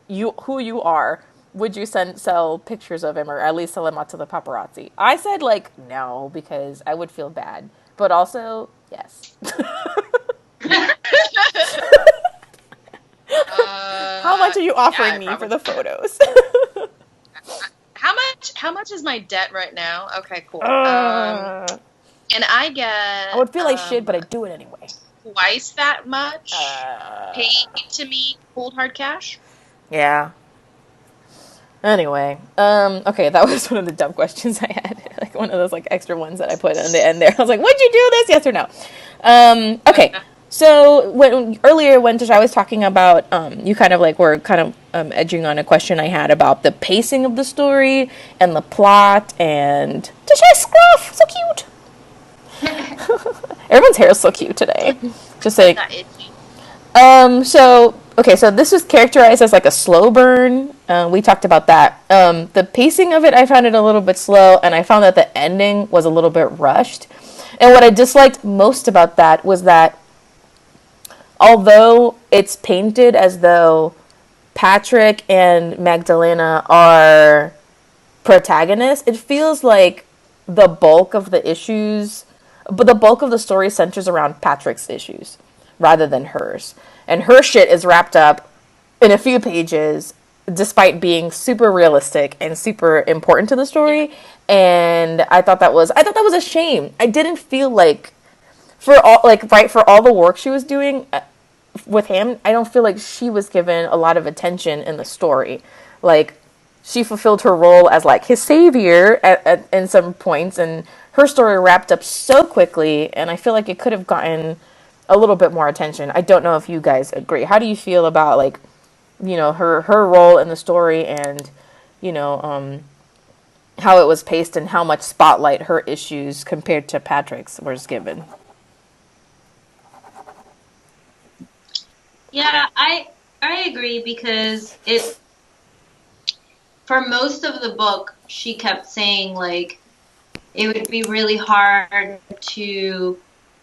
who you are, would you sell pictures of him, or at least sell him out to the paparazzi? I said, like, no, because I would feel bad. But also, Yes. How much are you offering me for the photos? How much is my debt right now? Okay, cool. I And I get would feel like shit, but I do it anyway. twice that much paid to me cold hard cash. Yeah. Anyway, okay, that was one of the dumb questions I had. Like one of those like extra ones that I put in the end there. I was like, "Would you do this? Yes or no?" Okay. So when Tasha was talking about, you kind of like were kind of edging on a question I had about the pacing of the story and the plot and Tasha's scruff, so cute. Everyone's hair is so cute today. Just like so this was characterized as like a slow burn. We talked about that. The pacing of it, I found it a little bit slow, and I found that the ending was a little bit rushed. And what I disliked most about that was that although it's painted as though Patrick and Magdalena are protagonists, it feels like the bulk of the issues, but the bulk of the story centers around Patrick's issues rather than hers. And her shit is wrapped up in a few pages despite being super realistic and super important to the story. And I thought that was a shame. I didn't feel like for all the work she was doing with him, I don't feel like she was given a lot of attention in the story. Like, she fulfilled her role as like his savior in some points, and her story wrapped up so quickly, and I feel like it could have gotten a little bit more attention. I don't know if you guys agree. How do you feel about like, her role in the story and, how it was paced and how much spotlight her issues compared to Patrick's was given? Yeah, I agree because for most of the book she kept saying like it would be really hard to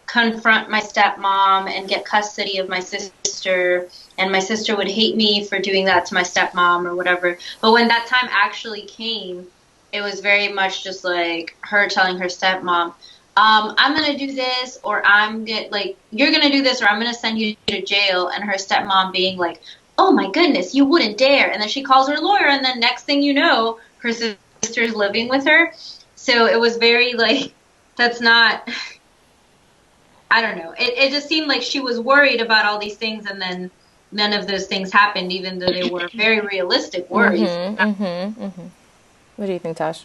confront my stepmom and get custody of my sister, and my sister would hate me for doing that to my stepmom or whatever. But when that time actually came, it was very much just like her telling her stepmom, I'm gonna do this, or you're gonna do this, or I'm gonna send you to jail. And her stepmom being like, oh my goodness, you wouldn't dare. And then she calls her lawyer, and then next thing you know, her sister's living with her. So it was very like, that's not, I don't know. It just seemed like she was worried about all these things, and then none of those things happened, even though they were very realistic worries. What do you think, Tosh?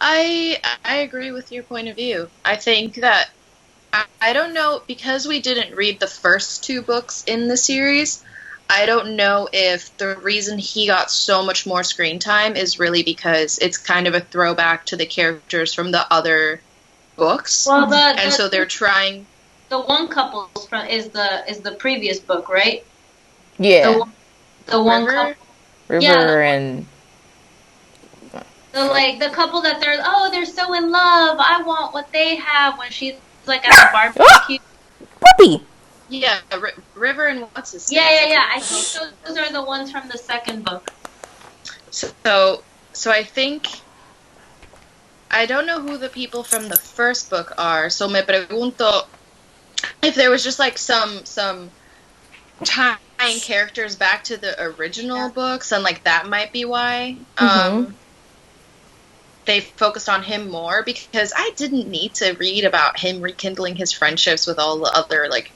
I agree with your point of view. I think that, I don't know, because we didn't read the first two books in the series, I don't know if the reason he got so much more screen time is really because it's kind of a throwback to the characters from the other books. Well, so they're trying. The one couple is the previous book, right? Yeah. The one couple. River and. The couple that they're so in love. I want what they have when she's like at the barbecue. Puppy. Yeah, River and what's his name? Yeah. I think those are the ones from the second book. So I think, I don't know who the people from the first book are. So me pregunto if there was just like some tying characters back to the original books, and like that might be why they focused on him more, because I didn't need to read about him rekindling his friendships with all the other like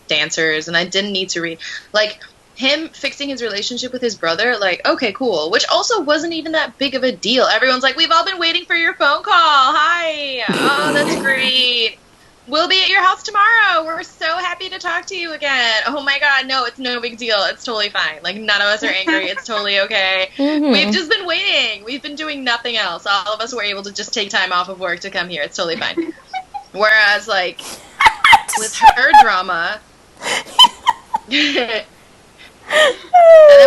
dancers, and I didn't need to read like him fixing his relationship with his brother. Like, okay, cool, which also wasn't even that big of a deal. Everyone's like, we've all been waiting for your phone call. Hi. Oh, that's great. We'll be at your house tomorrow. We're so happy to talk to you again. Oh my god, no, it's no big deal. It's totally fine. Like, none of us are angry. It's totally okay. We've just been waiting. We've been doing nothing else. All of us were able to just take time off of work to come here. It's totally fine. Whereas, like, with her drama... and then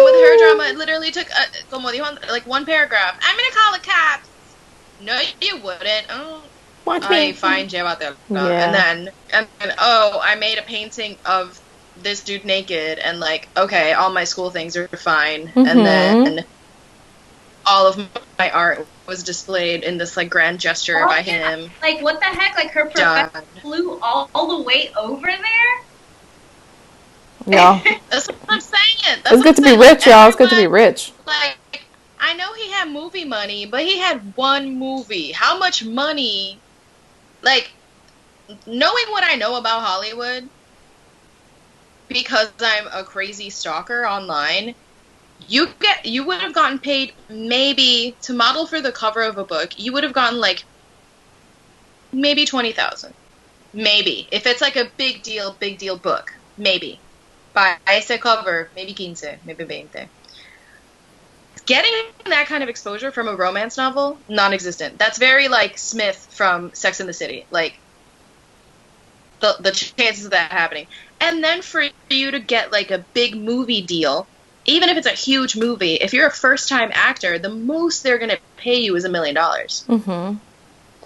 with her drama, it literally took, como dijo, like, one paragraph. I'm gonna call the cops. No, you wouldn't. Oh... I find llévatelo. Yeah. And then, oh, I made a painting of this dude naked, and like, okay, all my school things are fine. And then all of my art was displayed in this like grand gesture by him. Like, what the heck? Like, her professor flew all the way over there? Yeah. That's what I'm saying. It's good to be rich, y'all. It's good to be rich. Like, I know he had movie money, but he had one movie. How much money? Like, knowing what I know about Hollywood, because I'm a crazy stalker online, you would have gotten paid maybe to model for the cover of a book. You would have gotten like maybe 20,000, maybe if it's like a big deal book, maybe. Para ese cover, maybe 15, maybe 20. Getting that kind of exposure from a romance novel, non-existent. That's very like Smith from Sex and the City. Like the chances of that happening. And then for you to get like a big movie deal, even if it's a huge movie, if you're a first-time actor, the most they're going to pay you is $1 million. Mm-hmm.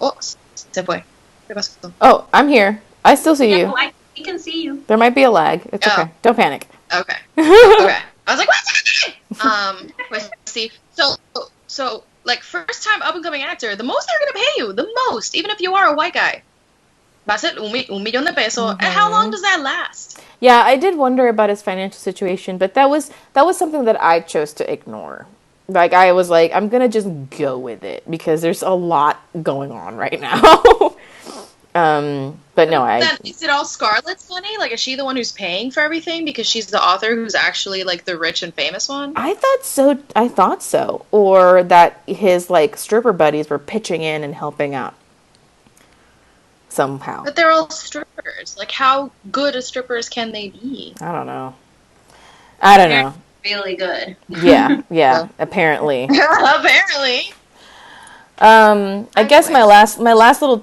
Oh, se fue. ¿Qué pasó? Oh, I'm here. I still see you. We can see you. There might be a lag. It's okay. Don't panic. Okay. Okay. I was like, what's happening? Let's see. So, like, first-time up-and-coming actor, the most they're going to pay you, the most, even if you are a white guy. Va a ser un millón de pesos. And how long does that last? Yeah, I did wonder about his financial situation, but that was something that I chose to ignore. Like, I was like, I'm going to just go with it because there's a lot going on right now. But no, Is it all Scarlett's money? Like, is she the one who's paying for everything because she's the author who's actually, like, the rich and famous one? I thought so. Or that his, like, stripper buddies were pitching in and helping out. Somehow. But they're all strippers. Like, how good as strippers can they be? I don't know. They're really good. Yeah, well. Apparently. Apparently. I guess my last little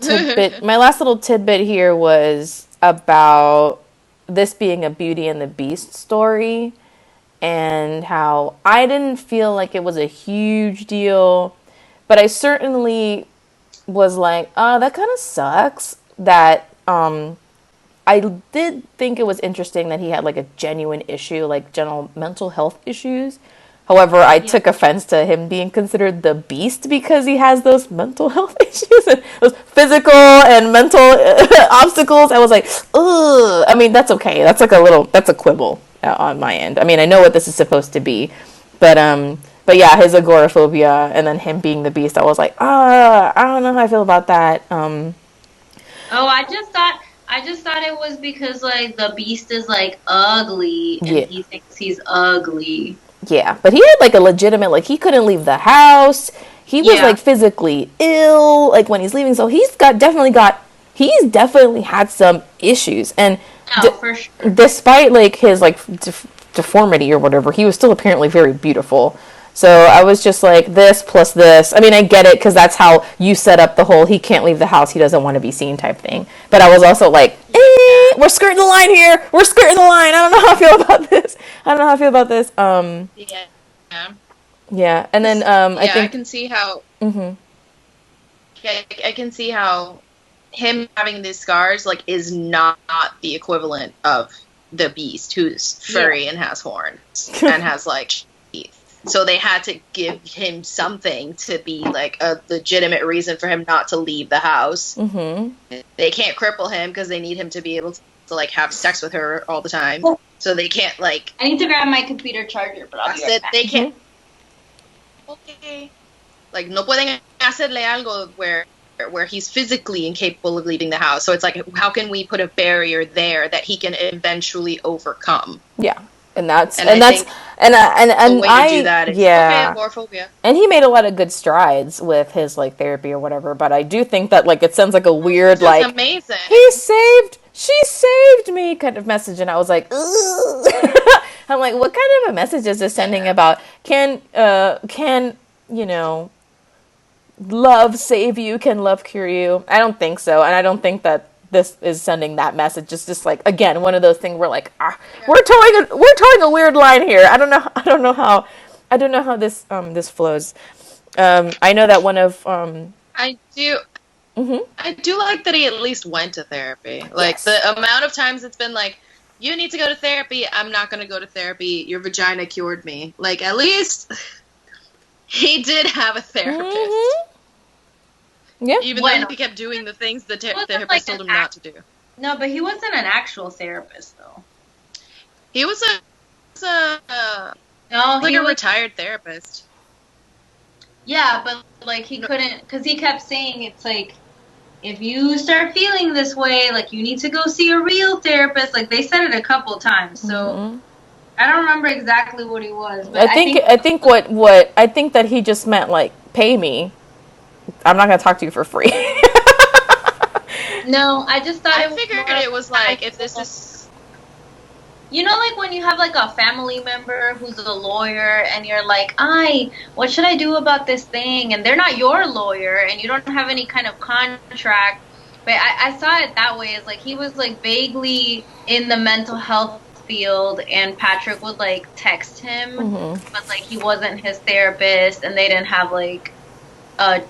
tidbit here was about this being a Beauty and the Beast story and how I didn't feel like it was a huge deal, but I certainly was like, oh, that kind of sucks that I did think it was interesting that he had like a genuine issue, like general mental health issues. However, I took offense to him being considered the beast because he has those mental health issues and those physical and mental obstacles. I was like, ugh. I mean, that's okay. That's like that's a quibble on my end. I mean, I know what this is supposed to be, but yeah, his agoraphobia and then him being the beast, I was like, I don't know how I feel about that. Oh, I just thought it was because like the beast is like ugly and he thinks he's ugly. Yeah, but he had like a legitimate, like he couldn't leave the house. He was like physically ill, like when he's leaving. So he's definitely had some issues. And for sure. Despite like his like deformity or whatever, he was still apparently very beautiful. So I was just like, this plus this. I mean, I get it because that's how you set up the whole he can't leave the house, he doesn't want to be seen type thing. But I was also like, we're skirting the line here. We're skirting the line. I don't know how I feel about this. Yeah. And then I think I can see how. Mm-hmm. Yeah, I can see how him having these scars like is not the equivalent of the beast who's furry and has horns and has like teeth. So they had to give him something to be like a legitimate reason for him not to leave the house. Mm-hmm. They can't cripple him because they need him to be able to like have sex with her all the time. So they can't like. I need to grab my computer charger, but I'll be right back. They can't. Okay. Like no pueden hacerle algo where he's physically incapable of leaving the house. So it's like, how can we put a barrier there that he can eventually overcome? Yeah. And I do that is agoraphobia. And he made a lot of good strides with his like therapy or whatever, but I do think that like it sounds like a weird like amazing. She saved me kind of message, and I was like, I'm like, what kind of a message is this sending about can love save you? Can love cure you? I don't think so, and I don't think that this is sending that message. It's just like, again, one of those things where like we're towing a weird line here. I don't know how this flows. I know that one of I do like that he at least went to therapy. Like the amount of times it's been like, you need to go to therapy. I'm not going to go to therapy. Your vagina cured me. Like at least he did have a therapist. Mm-hmm. Yeah. Even though he kept doing the things the therapist told him not to do. No, but he wasn't an actual therapist, though. He was a retired therapist. Yeah, but like he couldn't, because he kept saying it's like, if you start feeling this way, like you need to go see a real therapist. Like they said it a couple times, so I don't remember exactly what he was. But I think that he just meant like pay me. I'm not gonna talk to you for free. No, I just thought it was like if this is. You know, like when you have like a family member who's a lawyer and you're like, what should I do about this thing? And they're not your lawyer and you don't have any kind of contract. But I saw it that way, as like he was like vaguely in the mental health field and Patrick would like text him, but like he wasn't his therapist and they didn't have like a.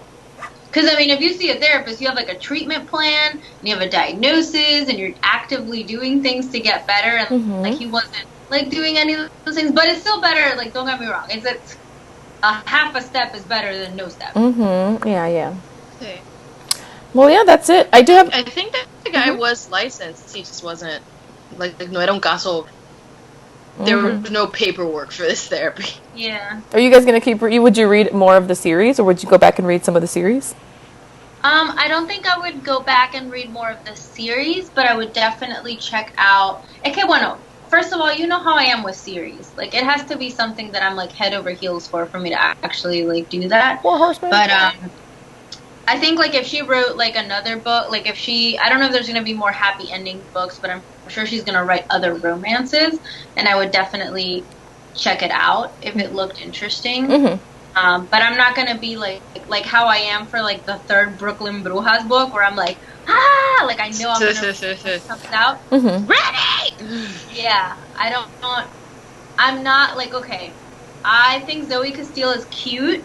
Because, I mean, if you see a therapist, you have, like, a treatment plan, and you have a diagnosis, and you're actively doing things to get better, and, like, he wasn't, like, doing any of those things. But it's still better, like, don't get me wrong. It's a half a step is better than no step. Yeah. Okay. Well, yeah, that's it. I think that the guy was licensed. He just wasn't, like no era un caso. There was no paperwork for this therapy. Yeah. Are you guys going to would you read more of the series, or would you go back and read some of the series? I don't think I would go back and read more of the series, but I would definitely check out. Okay, bueno, first of all, you know how I am with series. Like, it has to be something that I'm, like, head over heels for me to actually, like, do that. Four Horsemen. But, I think, like, if she wrote, like, another book, like, I don't know if there's going to be more happy ending books, but I'm sure she's going to write other romances, and I would definitely check it out if it looked interesting. But I'm not going to be, like how I am for, like, the third Brooklyn Brujas book, where I'm like, like, I know I'm going to something out. Ready! Yeah, I'm not, like, okay, I think Zoey Castile is cute,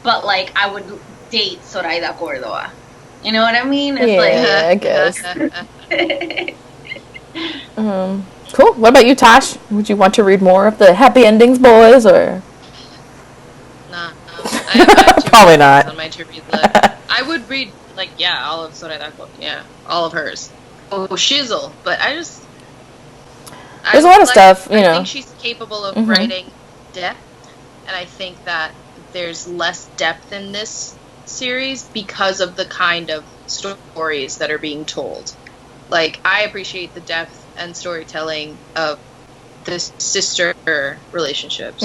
but, like, I would date Zoraida Córdoba. You know what I mean? It's I guess. Cool. What about you, Tosh? Would you want to read more of the happy endings, boys, or? Nah, I have probably not. On my to-read list. I would read all of Zoraida Córdoba, all of hers. Oh, shizzle, but there's a lot of stuff, you know. I think she's capable of writing depth, and I think that there's less depth in this series because of the kind of stories that are being told. Like, I appreciate the depth and storytelling of the sister relationships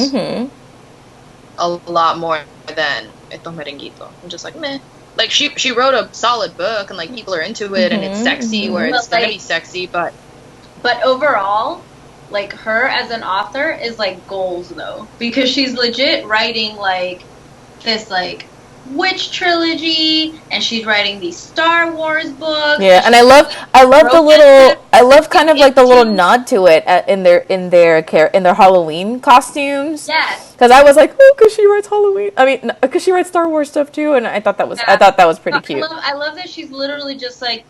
a lot more than Estos Merenguitos. I'm just like, meh. Like, she wrote a solid book, and, like, people are into it, and it's sexy, where it's gonna be sexy, but overall, like, her as an author is, like, goals, though. Because she's legit writing, like, this, like, witch trilogy, and she's writing these Star Wars books. Yeah, and I love kind of like the little nod to it in their Halloween costumes. Yes. Because I was like, oh, because she writes Halloween. I mean, because she writes Star Wars stuff too, and I thought that was pretty cute. I love that she's literally just like,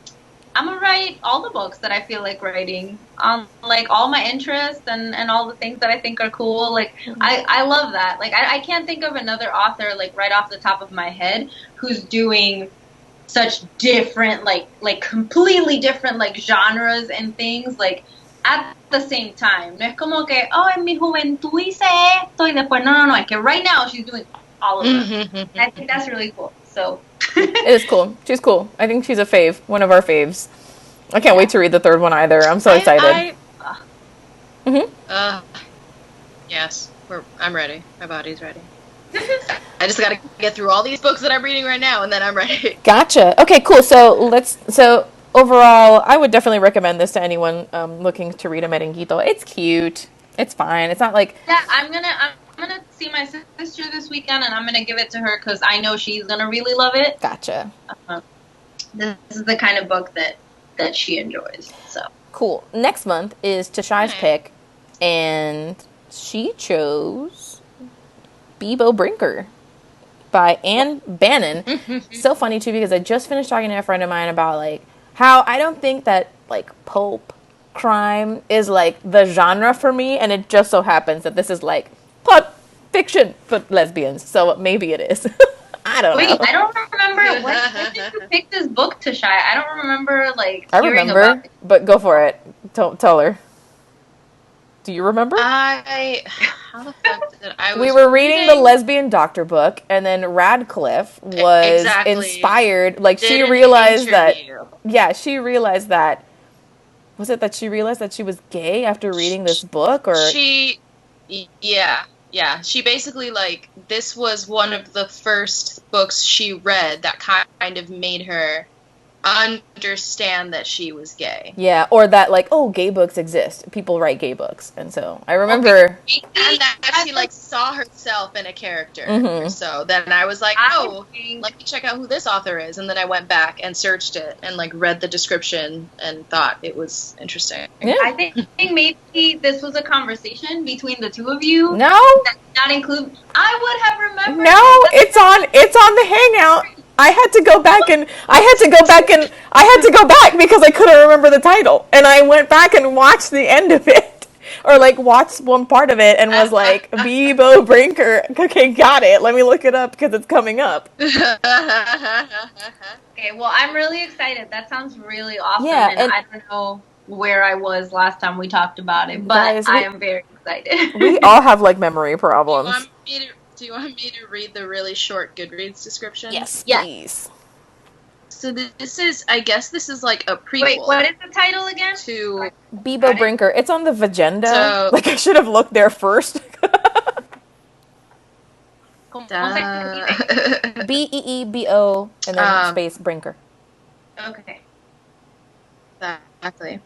I'm gonna write all the books that I feel like writing on, like, all my interests and all the things that I think are cool. Like, I love that. Like, I can't think of another author, like, right off the top of my head who's doing such different, like completely different, like, genres and things, like, at the same time. No es como que, en mi juventud hice esto y después, no. Es que right now she's doing all of them. I think that's really cool. So... It is cool. She's cool. I think she's a fave. One of our faves. I can't wait to read the third one either. I'm so excited. Yes. I'm ready. My body's ready. I just gotta get through all these books that I'm reading right now, and then I'm ready. Gotcha. Okay, cool. So overall, I would definitely recommend this to anyone looking to read a Merenguito. It's cute. It's fine. It's not like... Yeah, I'm gonna see my sister this weekend, and I'm gonna give it to her because I know she's gonna really love it. Gotcha. This is the kind of book that she enjoys. So cool. Next month is Tashai's pick, and she chose Bebo Brinker by Anne Bannon. So funny too, because I just finished talking to a friend of mine about, like, how I don't think that, like, pulp crime is, like, the genre for me, and it just so happens that this is, like, plot fiction for lesbians, so maybe it is. I don't Wait, know. I don't remember when did you pick this book to Shy? I don't remember like I hearing remember, about it. but go for it. Tell her. Do you remember? How the fuck did I We was were reading the lesbian doctor book, and then Radcliffe was exactly inspired. Like, did she an realized that. interview. Yeah, she realized that. Was it that she realized that she was gay after reading this book, or? She, yeah. She basically, like, this was one of the first books she read that kind of made her understand that she was gay. Yeah, or that, like, oh, gay books exist. People write gay books. And so I remember. And that she, like, saw herself in a character. Mhm. So then I was like, oh, let me check out who this author is. And then I went back and searched it and, like, read the description and thought it was interesting. Yeah. I think maybe this was a conversation between the two of you. No. That did not include. I would have remembered. No, it's on the Hangout. I had to go back because I couldn't remember the title. And I went back and watched the end of it. Or like watched one part of it and was like, Bebo Brinker. Okay, got it. Let me look it up because it's coming up. Okay, well, I'm really excited. That sounds really awesome. Yeah, and I don't know where I was last time we talked about it, but guys, I am very excited. We all have like memory problems. Do you want me to read the really short Goodreads description? Yes, Yeah. please. So this is, I guess this is like a prequel. Wait, what is the title again? To Bebo Brinker. It's on the Vagenda. So- Like, I should have looked there first. Beebo and then space Brinker. Okay. Exactly.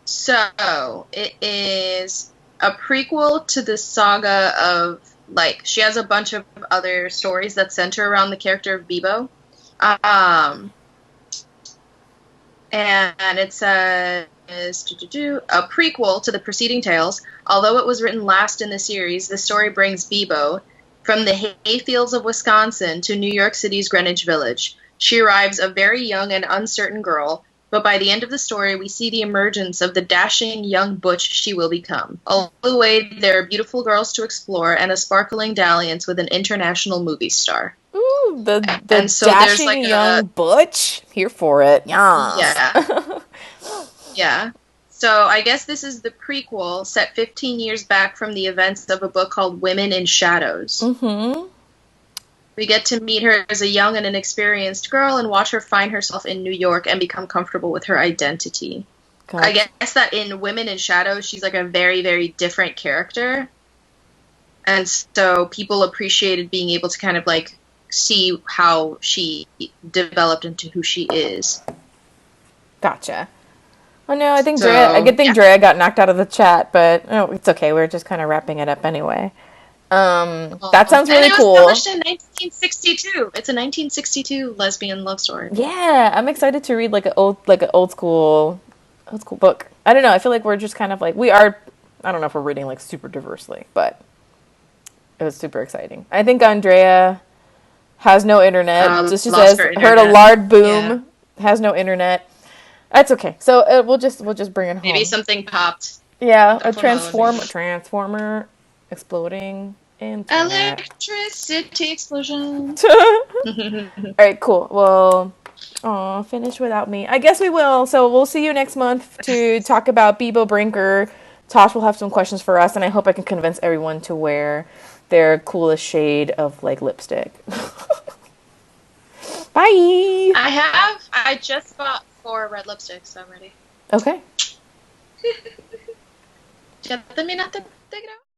So it is a prequel to the saga of, like, she has a bunch of other stories that center around the character of Bebo. And it says a prequel to the preceding tales. Although it was written last in the series, the story brings Bebo from the hayfields of Wisconsin to New York City's Greenwich Village. She arrives a very young and uncertain girl, but by the end of the story, we see the emergence of the dashing young butch she will become. Along the way, there are beautiful girls to explore and a sparkling dalliance with an international movie star. Ooh, the And so dashing there's, like, young butch. Here for it. Yeah. Yeah. So I guess this is the prequel set 15 years back from the events of a book called Women in Shadows. Mm-hmm. We get to meet her as a young and inexperienced girl and watch her find herself in New York and become comfortable with her identity. Gotcha. I guess that in Women in Shadows, she's like a very, very different character. And so people appreciated being able to kind of like see how she developed into who she is. Gotcha. Oh no, I think So, Drea got knocked out of the chat, but it's okay. We're just kind of wrapping it up anyway. That sounds really cool. And it was published in 1962. It's a 1962 lesbian love story. Yeah, I'm excited to read like an old school book. I don't know. I feel like we're just kind of like we are. I don't know if we're reading like super diversely, but it was super exciting. I think Andrea has no internet. Just she says heard a loud boom. Yeah. Has no internet. That's okay. So we'll just bring it home. Maybe something popped. Yeah, a transformer exploding into electricity explosion. All right, cool. Well, finish without me. I guess we will. So we'll see you next month to talk about Bebo Brinker. Tosh will have some questions for us, and I hope I can convince everyone to wear their coolest shade of like lipstick. Bye. I just bought 4 red lipsticks, so I'm ready. Okay. Ya terminaste, te creo.